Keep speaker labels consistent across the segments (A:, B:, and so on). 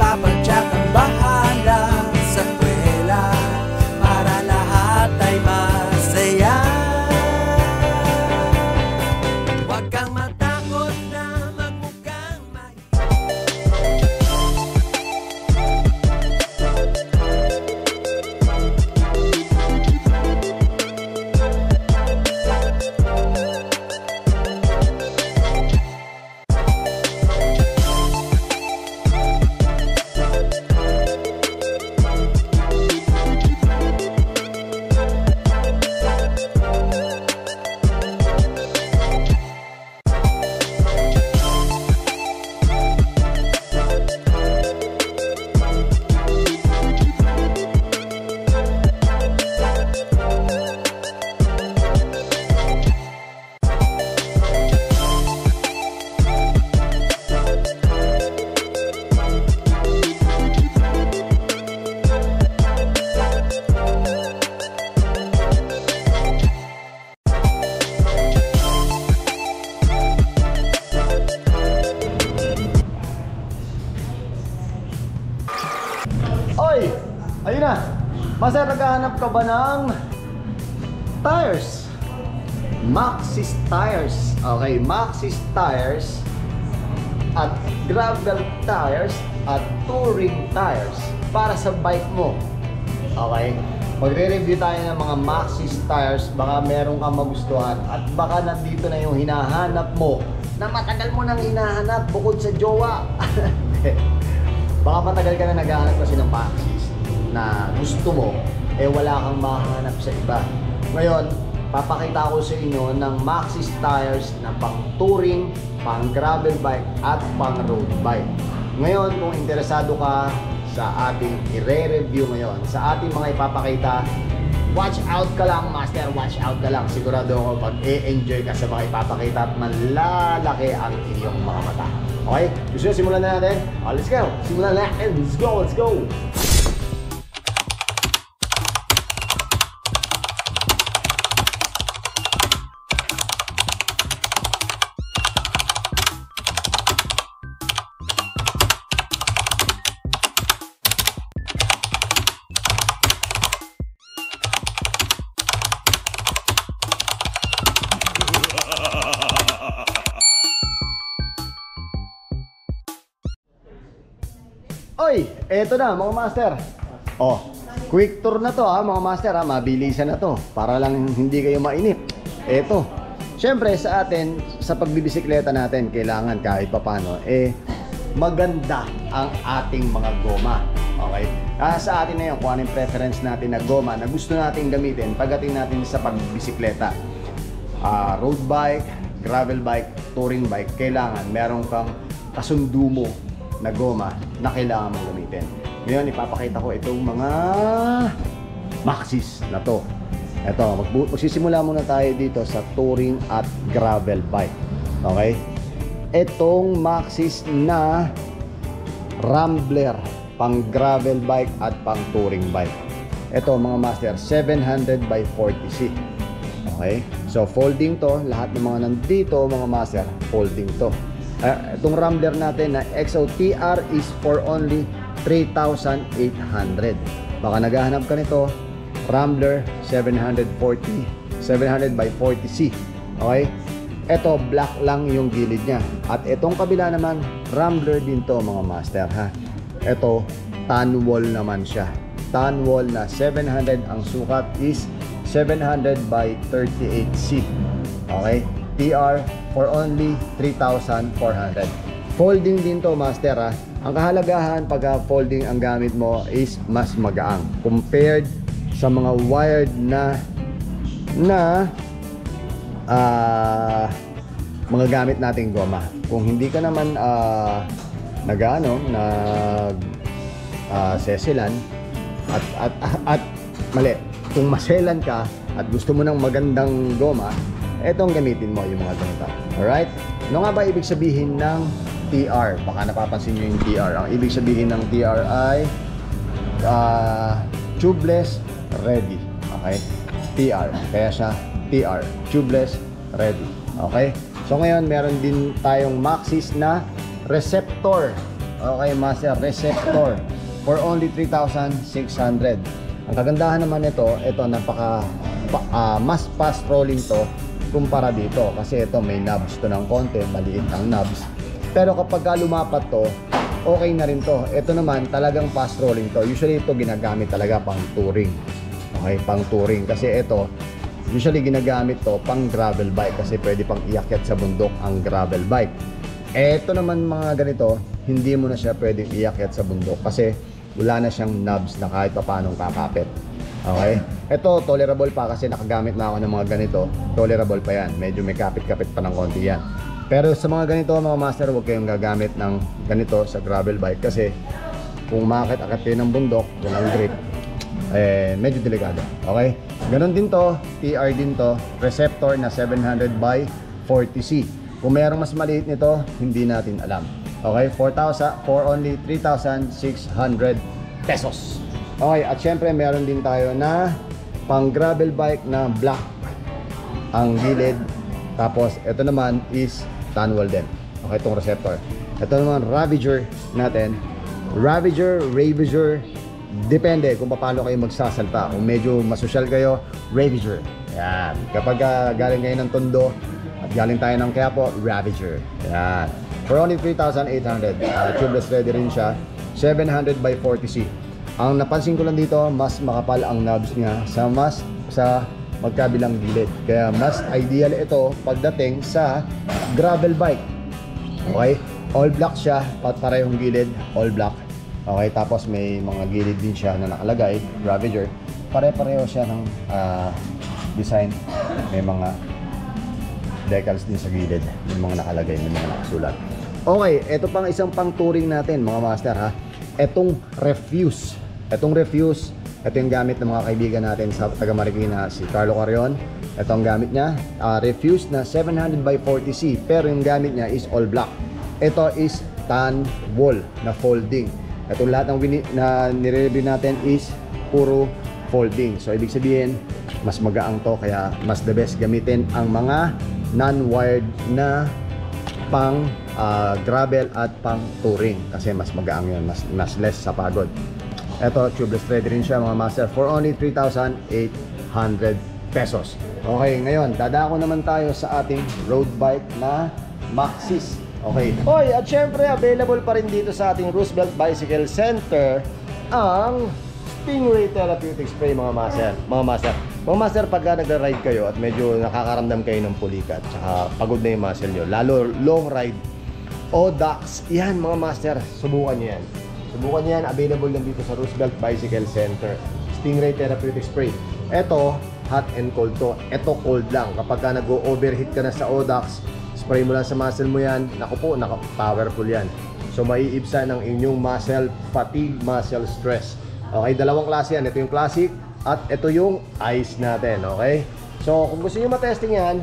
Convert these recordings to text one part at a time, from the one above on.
A: Papa Jack ang bahala sa kwela para lahat ay masaya. Huwag kang matakot na magmukhang
B: Oy! Ayun na! Master, naghahanap ka ba ng tires? Maxxis tires. Okay, Maxxis tires at gravel tires at touring tires para sa bike mo. Okay? Magre-review tayo ng mga Maxxis tires. Baka meron kang magustuhan at baka nandito na yung hinahanap mo na matagal mo nang hinahanap bukod sa jowa. Baka matagal ka na naghahanap kasi ng Maxxis na gusto mo, eh wala kang mahanap sa iba. Ngayon, papakita ko sa inyo ng Maxxis tires na pang touring, pang gravel bike at pang road bike. Ngayon, kung interesado ka sa ating i-review ngayon, sa ating mga ipapakita, watch out ka lang, Master, watch out ka lang. Sigurado ako mag-e-enjoy ka sa mga ipapakita at malalaki ang iyong mga mata. Okay? Gusto nyo simulan na natin? Let's go! Simulan na natin! Let's go! Let's go! Oy, eto na mga master. Oh, quick tour na to ha mga master ha, mabilisan na to para lang hindi kayo mainip. Eto, syempre sa atin, sa pagbibisikleta natin, kailangan kahit papano maganda ang ating mga goma. Okay? Sa atin na yun, kung ano yung preference natin na goma na gusto natin gamitin pagdating natin sa pagbibisikleta. Road bike, gravel bike, touring bike, kailangan meron kang kasundo mo na goma na kailangan mong gamitin. Ngayon, ipapakita ko itong mga Maxxis na to. Ito, magsisimula muna tayo dito sa touring at gravel bike. Okay? Itong Maxxis na Rambler, pang gravel bike at pang touring bike. Ito mga master, 700 by 40C. Okay? So, folding to. Lahat ng mga nandito, mga master, folding to. Itong Rambler natin na XOTR is for only 3,800. Baka naghahanap ka nito, Rambler 700 by 40C. Okay? Ito, black lang yung gilid niya. At itong kabila naman, Rambler din to mga master ha. Ito, tan wall naman siya. Tan wall na 700, ang sukat is 700 by 38C. Okay? TR for only 3,400. Folding din to master ha. Ang kahalagahan pag folding ang gamit mo is mas magaang compared sa mga wired na mga gamit nating goma. Kung hindi ka naman seselan at mali, kung maselan ka at gusto mo ng magandang goma, etong gamitin mo yung mga ganito. Alright? Ano nga ba ibig sabihin ng TR? Baka napapansin nyo yung TR. Ang ibig sabihin ng TR ay tubeless ready. Okay? TR. Kaya siya TR. Tubeless ready. Okay? So ngayon, meron din tayong Maxxis na receptor. Okay, master, receptor for only 3,600. Ang kagandahan naman nito, ito napaka mas fast rolling to kumpara dito kasi ito may knobs to ng konti, maliit ang knobs. Pero kapag lumapat to, okay na rin to. Ito naman talagang fast rolling to. Usually ito ginagamit talaga pang touring. Okay, pang touring kasi ito usually ginagamit to pang gravel bike kasi pwede pang iakyat sa bundok ang gravel bike. Ito naman mga ganito, hindi mo na siya pwedeng iakyat sa bundok kasi wala na siyang knobs na kahit paanong kakapit. Okay? Ito tolerable pa kasi nakagamit na ako ng mga ganito. Tolerable pa yan. Medyo may kapit-kapit pa ng konti yan. Pero sa mga ganito mga master, huwag kayong gagamit ng ganito sa gravel bike kasi kung makakit-akit kayo ng bundok, walang grip, medyo delikado. Okay? Ganon din to, TR din to, receptor na 700 by 40C. Kung mayroong mas maliit nito, hindi natin alam. Okay? For only 3,600 pesos. Okay, at syempre meron din tayo na pang gravel bike na black ang gilid. Tapos ito naman is Tanwal din. Okay, itong receptor. Ito naman Ravager natin. Ravager, depende kung paano kayo magsasalta. Kung medyo masosyal kayo, Ravager. Yan. Kapag galing kayo ng Tondo at galing tayo ng Quiapo, Ravager. Yan. For only 3,800. Tubeless ready rin siya. 700 by 40C. Ang napansin ko lang dito, mas makapal ang knobs niya sa magkabilang gilid. Kaya mas ideal ito pagdating sa gravel bike. Okay? All black siya, parehong gilid, all black. Okay, tapos may mga gilid din siya na nakalagay, Ravager. Pare-pareho siya ng design. May mga decals din sa gilid, may mga nakalagay, may mga nakasulat. Okay, ito pang isang pang touring natin mga master ha. Etong refuse. Ito yung gamit ng mga kaibigan natin sa taga Marikina, si Carlo Carrion. Ito ang gamit niya, refuse na 700 by 40C, pero yung gamit niya is all black. Ito is tan wall na folding. Itong lahat ng nire-review natin is puro folding. So ibig sabihin, mas magaang to, kaya mas the best gamitin ang mga non-wired na pang gravel at pang touring kasi mas magaang yun, mas less sa pagod. Ito, tubeless ready rin siya mga master for only 3,800 pesos. Okay, ngayon, dadako naman tayo sa ating road bike na Maxxis. Okay. Hoy, at syempre, available pa rin dito sa ating Roosevelt Bicycle Center ang Stingray Therapeutic Spray mga master. Mga master, pagka nagra-ride kayo at medyo nakakaramdam kayo ng pulika at saka pagod na yung muscle nyo, lalo long ride o Dax, yan mga master, subukan nyo yan. Subukan yan, available lang dito sa Roosevelt Bicycle Center. Stingray Therapeutic Spray. Ito, hot and cold to. Ito cold lang. Kapag ka nag-overheat ka na sa ODAX, spray mo lang sa muscle mo yan. Naku po, powerful yan. So, maiibsan ang inyong muscle fatigue, muscle stress. Okay, dalawang klase yan. Ito yung classic at ito yung ice natin. Okay? So, kung gusto nyo matesting yan,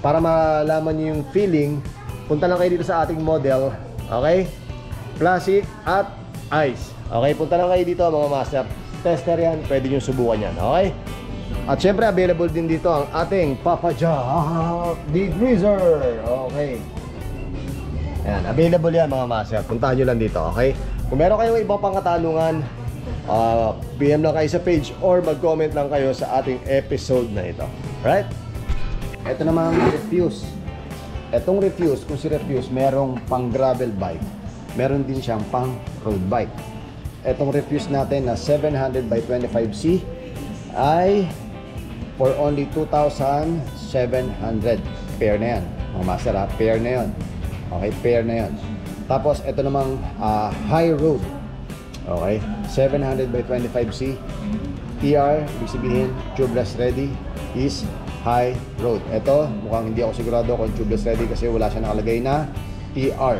B: para malaman nyo yung feeling, punta lang kayo dito sa ating model. Okay? Classic at ice. Okay, punta lang kayo dito mga master. Tester yan, pwede nyo subukan yan. Okay? At syempre available din dito ang ating Papa Jack Degreaser. Okay. Yan, available yan mga master. Puntahan nyo lang dito, okay? Kung meron kayong ibang pang katanungan, PM lang kayo sa page or mag-comment lang kayo sa ating episode na ito. Right? Ito naman ang refuse. Etong refuse, kung si refuse merong pang gravel bike, meron din siyang pang road bike. Etong refuse natin na 700 by 25C ay for only 2,700. Pair na yan mga master ha, pair na yan. Okay, pair na yan. Tapos ito namang high road. Okay, 700 by 25C TR, ibig sabihin tubeless ready is high road. Ito mukhang hindi ako sigurado kung tubeless ready kasi wala siya nakalagay na TR,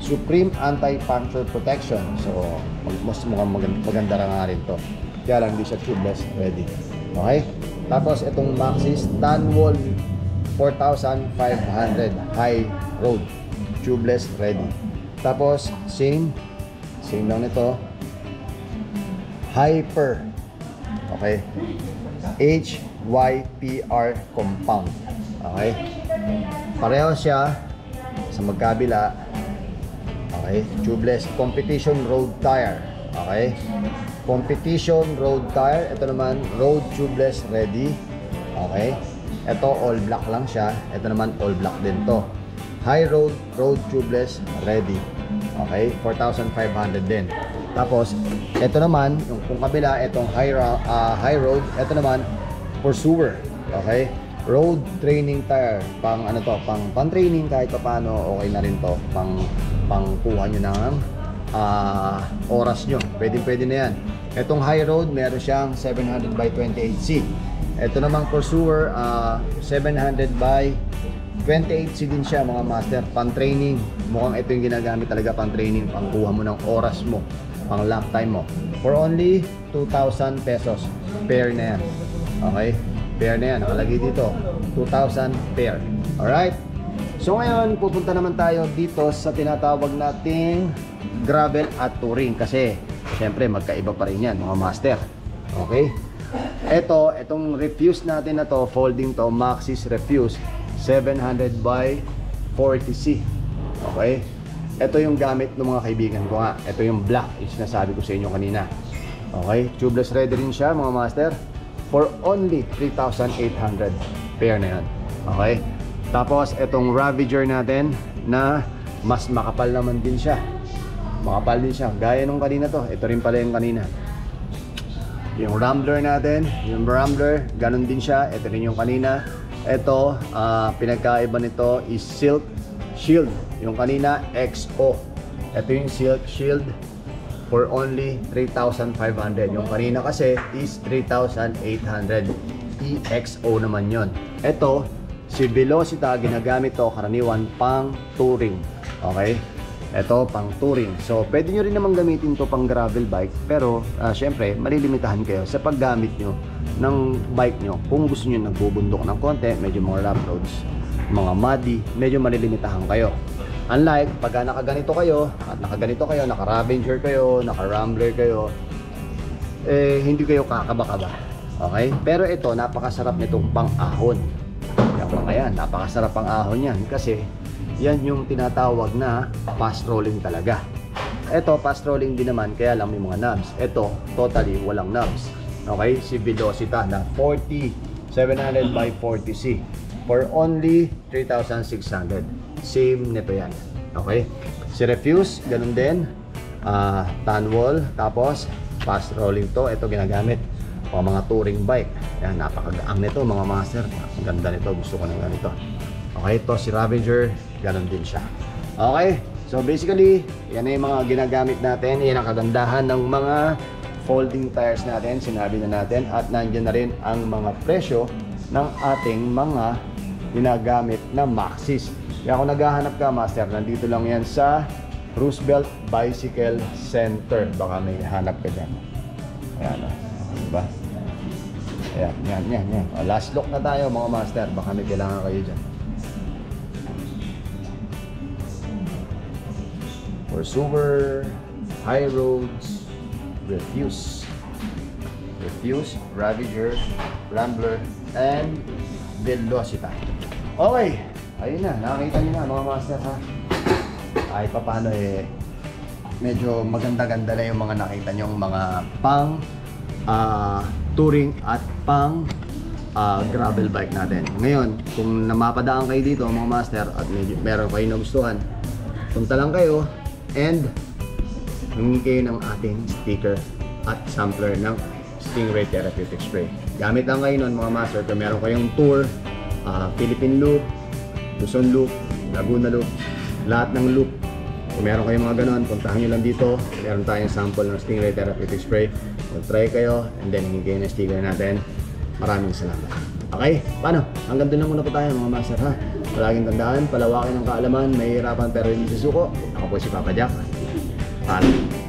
B: Supreme Anti-Puncture Protection. So mas mukhang maganda nga rin to, kaya lang hindi siya tubeless ready. Okay, tapos itong Maxxis Tanwal 4,500 high road, tubeless ready. Tapos same lang nito, Hyper. Okay, HYPR compound. Okay, pareho siya sa magkabila. Okay, Okay, tubeless competition road tire. Okay, competition road tire. Ito naman road tubeless ready. Okay, ito all black lang siya. Ito naman all black din to. High road tubeless ready. Okay, 4,500 din. Tapos ito naman yung kung kabila, itong high road. Ito naman Pursuer. Okay, road training tire. Pang ano to, pang training kahit pa paano, okay na rin to. Pang kuha nyo ng oras nyo. Pwede na yan. Itong high road, meron siyang 700 by 28C. Ito namang Pursuer, 700 by 28C din siya mga master. Pang training. Mukhang ito yung ginagamit talaga pang training. Pang kuha mo ng oras mo. Pang lap time mo. For only 2,000 pesos. Pair na yan. Okay? Pair na yan. Nakalagay dito. 2,000 pair. Alright? So ngayon, pupunta naman tayo dito sa tinatawag nating gravel at touring. Kasi, syempre, magkaiba pa rin yan, mga master. Okay? Itong refuse natin na to, folding to, Maxxis Refuse, 700 by 40C. Okay? Ito yung gamit ng mga kaibigan ko nga. Ito yung black, yung sinasabi ko sa inyo kanina. Okay? Tubeless ready rin siya, mga master. For only 3,800 pair na yan. Okay? Tapos itong Ravager natin na mas makapal naman din siya. Makapal din siya. Gaya nung kanina to. Ito rin pala yung kanina. Yung Rambler natin, yung Rambler, ganun din siya. Ito rin yung kanina. Ito, pinagkaiba nito is Silk Shield. Yung kanina, XO. Ito yung Silk Shield for only 3,500. Yung kanina kasi is 3,800. EXO naman yon. Ito, si Velocita, ginagamit to karaniwan pang touring. Okay? Ito, pang touring. So, pwede nyo rin naman gamitin to pang gravel bike. Pero, syempre, malilimitahan kayo sa paggamit nyo ng bike nyo. Kung gusto nyo nagbubundok ng konti, medyo mga rough roads, mga muddy, medyo malilimitahan kayo. Unlike, pagka nakaganito kayo, at nakaganito kayo, naka-Ravager kayo, naka-Rambler kayo, hindi kayo kakaba-kaba. Okay? Pero ito, napakasarap nitong pang-ahon. Yung mga yan, napakasarap pang-ahon yan. Kasi, yan yung tinatawag na fast rolling talaga. Ito, fast rolling din naman, kaya lang may mga knobs. Ito, totally walang knobs. Okay? Si Velocita na 700 by 40C. For only 3,600. Same nito yan. Okay? Si Refuse, ganun din. Tanwall. Tapos, fast rolling to. Ito ginagamit o mga touring bike. Yan, napakagaang nito mga master. Ang ganda nito. Gusto ko ng ganito. Okay, ito si Ravager. Ganun din siya. Okay? So basically, yan na yung mga ginagamit natin. Yan ang kagandahan ng mga folding tires natin. Sinabi na natin. At nandiyan na rin ang mga presyo ng ating mga ginagamit na Maxxis. Kaya kung naghahanap ka, master, nandito lang yan sa Roosevelt Bicycle Center. Baka may hanap ka dyan. Ayan o. Diba? Ayan. Last look na tayo mga master. Baka may kailangan kayo dyan. Pursuer, High Roads, Refuse, Ravager, Rambler, and Velocita. Okay, ayun na, nakakita nyo na mga master ha. Kahit pa paano medyo maganda-ganda na yung mga nakita nyo, mga pang touring at pang gravel bike natin. Ngayon, kung namapadaan kayo dito mga master at medyo meron kayo nagustuhan, punta lang kayo and humingi kayo ng ating sticker at sampler ng Stingray Therapeutic Spray. Gamit lang kayo nun mga master kung meron kayong tour, Philippine Loop, Luzon Loop, Laguna Loop, lahat ng loop. Kung meron kayong mga ganon, puntahan nyo lang dito. Meron tayong sample ng Stingray Therapeutic Spray. Mag-try kayo and then hingi kayo ng sticker natin. Maraming salamat. Okay? Paano? Hanggang doon lang muna po tayo mga master ha. Palaging tandaan, palawakin ng kaalaman, may hirapan pero hindi susuko. Ako po si Papa Jack. Paalam.